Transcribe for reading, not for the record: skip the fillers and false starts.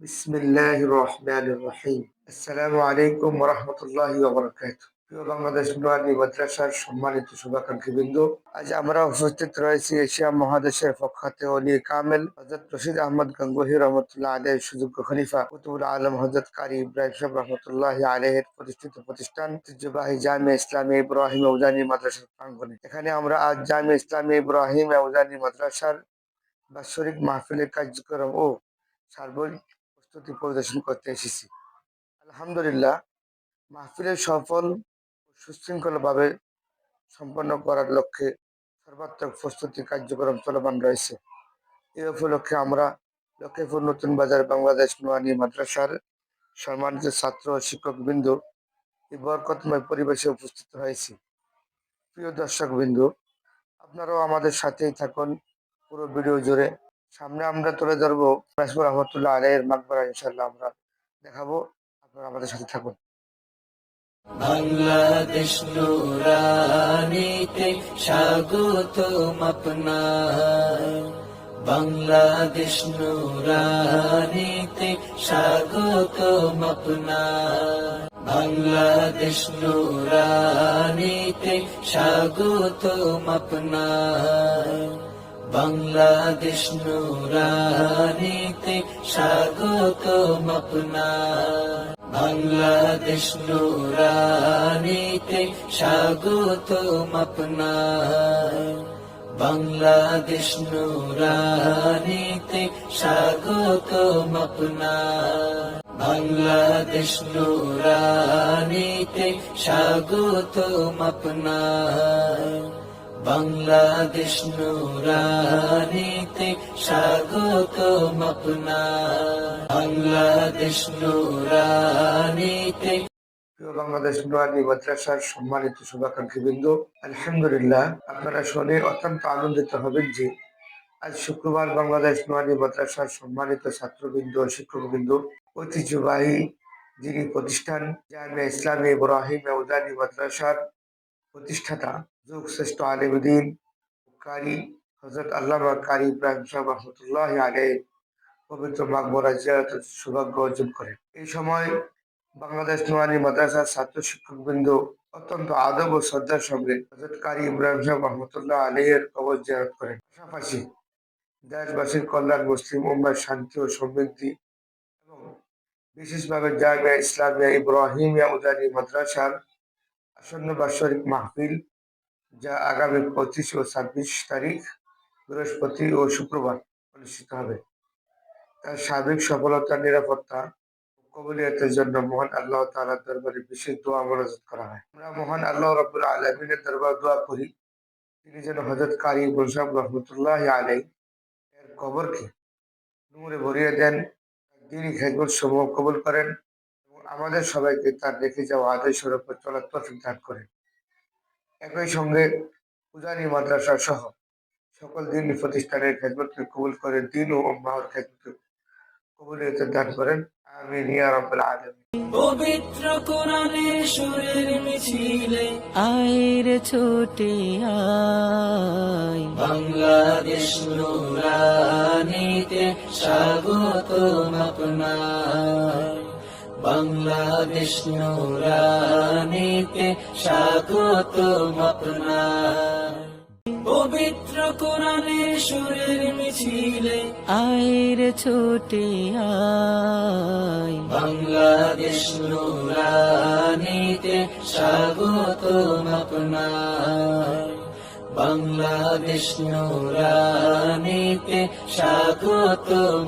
বিসমিল্লাহির রহমানির রহিম। আসসালামু আলাইকুম ওয়া রাহমাতুল্লাহি ওয়া বারাকাতুহু। প্রিয় বাংলাদেশ নুরানি মাদ্রাসার সম্মানিত শুভাকাঙ্ক্ষীবৃন্দ, আজ আমরা উপস্থিত রয়েছি এশিয়া মহাদেশের প্রখ্যাত ওলি কামেল হযরত রশিদ আহমদ গঙ্গোহী রহমতুল্লাহ আলাইহির সুযোগ্য খলিফা কুতুবুল আলম হযরত কারি ইব্রাহিম সাহেব রহমতুল্লাহি আলাইহির প্রতিষ্ঠিত প্রতিষ্ঠান ঐতিহ্যবাহী জামিয়া ইসলামিয়া ইব্রাহিম উজানি মাদ্রাসার প্রাঙ্গণে। এখানে আমরা আজ জামিয়া ইসলামিয়া ইব্রাহিম উজানি মাদ্রাসার বাৎসরিক মাহফিলের কার্যক্রম ও সার্বিক প্রস্তুতি পরিদর্শন করতে এসেছি। আলহামদুলিল্লাহ, মাহফিলের সফল ও সুশৃঙ্খলভাবে সম্পন্ন করার লক্ষ্যে সর্বাত্মক প্রস্তুতি কার্যক্রম চলমান রয়েছে। এই উপলক্ষে আমরা লক্ষ্মীপুর নতুন বাজার বাংলাদেশ নুরানি মাদ্রাসার সম্মানিত ছাত্র ও শিক্ষকবৃন্দ এই বরকতময় পরিবেশে উপস্থিত হয়েছি। প্রিয় দর্শকবৃন্দ, আপনারাও আমাদের সাথেই থাকুন পুরো ভিডিও জুড়ে। সামনে আমরা তুলে ধরবো নাসির রহমতুল্লাহ আলাইহির মাকবারা, ইনশাআল্লাহ আমরা দেখাবো। আপনারা আমাদের সাথে থাকুন। বাংলাদেশ নুরানিতে স্বাগতম আপনার, বাংলাদেশ নুরানিতে স্বাগতম আপনার, বাংলাদেশ নুরানিতে স্বাগতম আপনার, বাংলাদেশ নুরানিতে স্বাগতম আপনার, বাংলাদেশ নুরানিতে স্বাগতম আপনার, বাংলাদেশ নুরানিতে স্বাগতম আপনার, বাংলাদেশ নুরানিতে স্বাগতম আপনার, বাংলাদেশ নুরানিতে স্বাগতম আপনার, বাংলাদেশ নুরানিতে। প্রিয় বাংলাদেশ নুরানি মাদ্রাসার সম্মানিত শুভাকাঙ্ক্ষীবৃন্দ, আলহামদুলিল্লাহ, আপনারা শুনে অত্যন্ত আনন্দিত হবেন যে আজ শুক্রবার বাংলাদেশ নুরানি মাদ্রাসার সম্মানিত ছাত্রবৃন্দ ও শিক্ষকবৃন্দ ঐতিহ্যবাহী যিনি প্রতিষ্ঠান জামিয়া ইসলামিয়া ইব্রাহিম উজানি মাদ্রাসার প্রতিষ্ঠাতা যুগ শ্রেষ্ঠ আলেমদ্দিন কারি হযরত আল্লামা কারি ইব্রাহিম সাহেব রহমতুল্লাহ আলাইহির পবিত্র মাকবরা জিয়ারতের সৌভাগ্য অর্জন করেন। এই সময় বাংলাদেশ নুরানি মাদ্রাসার ছাত্র শিক্ষকবৃন্দ অত্যন্ত আদব ও শ্রদ্ধার সঙ্গে হযরত কারি ইব্রাহিম সাহেব রহমতুল্লাহ আলাইহির কবর জিয়ারত করেন। পাশাপাশি দেশবাসীর কল্যাণ, মুসলিম উম্মার শান্তি ও সমৃদ্ধি এবং বিশেষভাবে জামিয়া ইসলামিয়া ইব্রাহিমিয়া উজানি মাদ্রাসার আসন্ন বাৎসরিক মাহফিল, যা আগামী 25 ও 26 তারিখ বৃহস্পতি ও শুক্রবার অনুষ্ঠিত হবে, তার সার্বিক সফলতা, নিরাপত্তা ও কবুলিয়তের জন্য মহান আল্লাহ তাআলার দরবারে বিশেষ দোয়া মনোজাত করা হয়। আমরা মহান আল্লাহ রাব্বুল আলামিনের দরবারে দোয়া করি, তিনি যেন হযরত কারি ইব্রাহিম সাহেব রহমতুল্লাহ আলাইহি এর কবরকে নূরে ভরিয়ে দেন, দ্বীনি খেদমত সমূহ কবুল করেন এবং আমাদের সবাইকে তার রেখে যাওয়া আদর্শের উপর চলার তৌফিক দান করেন। একই সঙ্গে উজানি মাদ্রাসা সহ সকল দ্বীনি প্রতিষ্ঠানের খেদমতকে কবুল করে দিন ও উম্মাহর খেদমতকে কবুলিয়ত দান করেন। আমিন ইয়া রাব্বাল আলামিন। পবিত্র কোরআনের সুরের মিছিলে আয়ের ছোটে আয়, বাংলাদেশ নুরানিতে স্বাগতম আপনার, বাংলাদেশ নুরানিতে স্বাগতম আপনার। পবিত্র কোরআনের সুরের মিছিলে আয়ের ছোটে আয়, বাংলাদেশ নুরানিতে স্বাগতম আপনার, বাংলাদেশ নুরানিতে স্বাগতম।